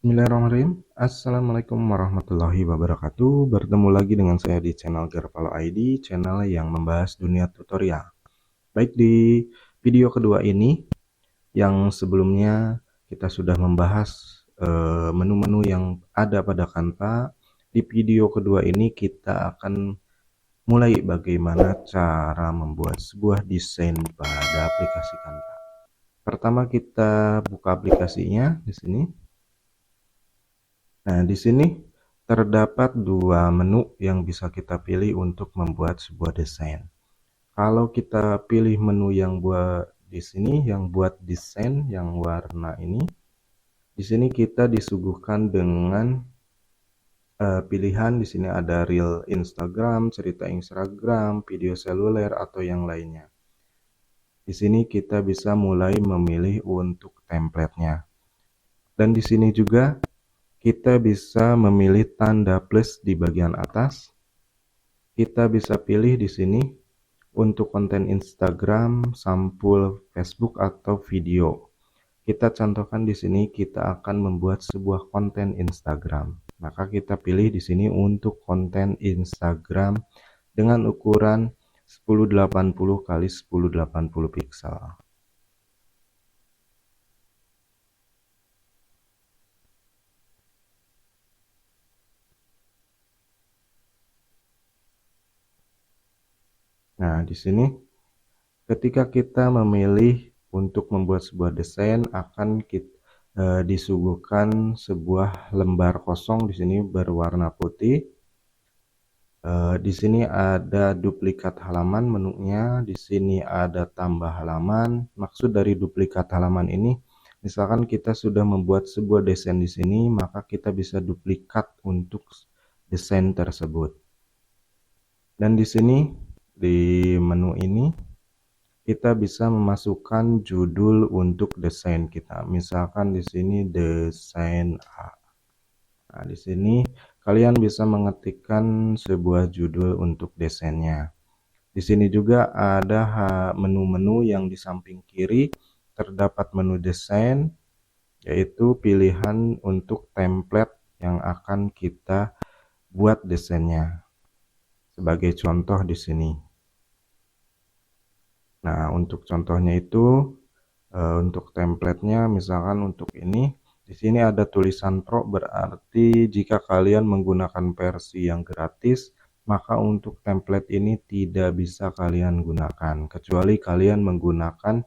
Bismillahirrahmanirrahim. Assalamualaikum warahmatullahi wabarakatuh. Bertemu lagi dengan saya di channel Gervalo ID, channel yang membahas dunia tutorial. Baik, di video kedua ini, yang sebelumnya kita sudah membahas menu-menu yang ada pada Canva. Di video kedua ini kita akan mulai bagaimana cara membuat sebuah desain pada aplikasi Canva. Pertama kita buka aplikasinya di sini. Nah, di sini terdapat dua menu yang bisa kita pilih untuk membuat sebuah desain. Kalau kita pilih menu yang buat di sini, yang buat desain yang warna ini, di sini kita disuguhkan dengan pilihan. Di sini ada reel Instagram, cerita Instagram, video seluler atau yang lainnya. Di sini kita bisa mulai memilih untuk template-nya. Dan di sini juga kita bisa memilih tanda plus di bagian atas. Kita bisa pilih di sini untuk konten Instagram, sampul Facebook atau video. Kita contohkan di sini kita akan membuat sebuah konten Instagram. Maka kita pilih di sini untuk konten Instagram dengan ukuran 1080 kali 1080 pixel. Nah, di sini ketika kita memilih untuk membuat sebuah desain akan disuguhkan sebuah lembar kosong di sini berwarna putih. Di sini ada duplikat halaman menunya, di sini ada tambah halaman. Maksud dari duplikat halaman ini, misalkan kita sudah membuat sebuah desain di sini, maka kita bisa duplikat untuk desain tersebut. Dan di sini di menu ini kita bisa memasukkan judul untuk desain kita. Misalkan di sini desain A. Nah, di sini kalian bisa mengetikkan sebuah judul untuk desainnya. Di sini juga ada menu-menu yang di samping kiri terdapat menu desain, yaitu pilihan untuk template yang akan kita buat desainnya. Sebagai contoh di sini. Nah, untuk contohnya itu untuk templatenya misalkan untuk ini di sini ada tulisan Pro, berarti jika kalian menggunakan versi yang gratis maka untuk template ini tidak bisa kalian gunakan kecuali kalian menggunakan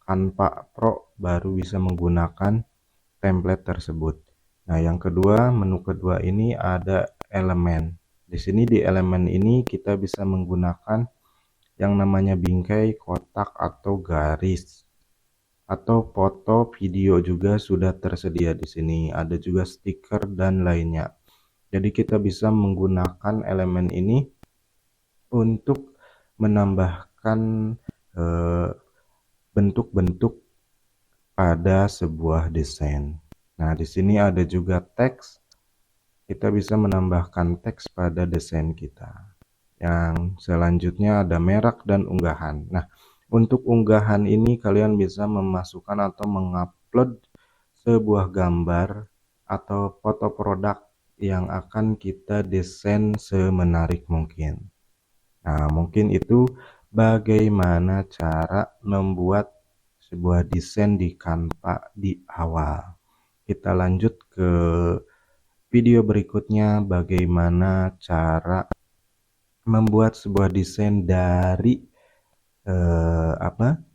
Canva Pro baru bisa menggunakan template tersebut. Nah, yang kedua, menu kedua ini ada elemen. Di sini di elemen ini kita bisa menggunakan yang namanya bingkai, kotak atau garis, atau foto, video juga sudah tersedia di sini. Ada juga stiker dan lainnya. Jadi kita bisa menggunakan elemen ini untuk menambahkan bentuk-bentuk pada sebuah desain. Nah, di sini ada juga teks. Kita bisa menambahkan teks pada desain kita. Yang selanjutnya ada merek dan unggahan. Nah, untuk unggahan ini kalian bisa memasukkan atau mengupload sebuah gambar atau foto produk yang akan kita desain semenarik mungkin. Nah, mungkin itu bagaimana cara membuat sebuah desain di Canva di awal. Kita lanjut ke video berikutnya bagaimana cara membuat sebuah desain dari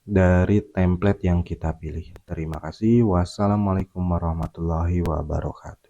dari template yang kita pilih. Terima kasih. Wassalamualaikum warahmatullahi wabarakatuh.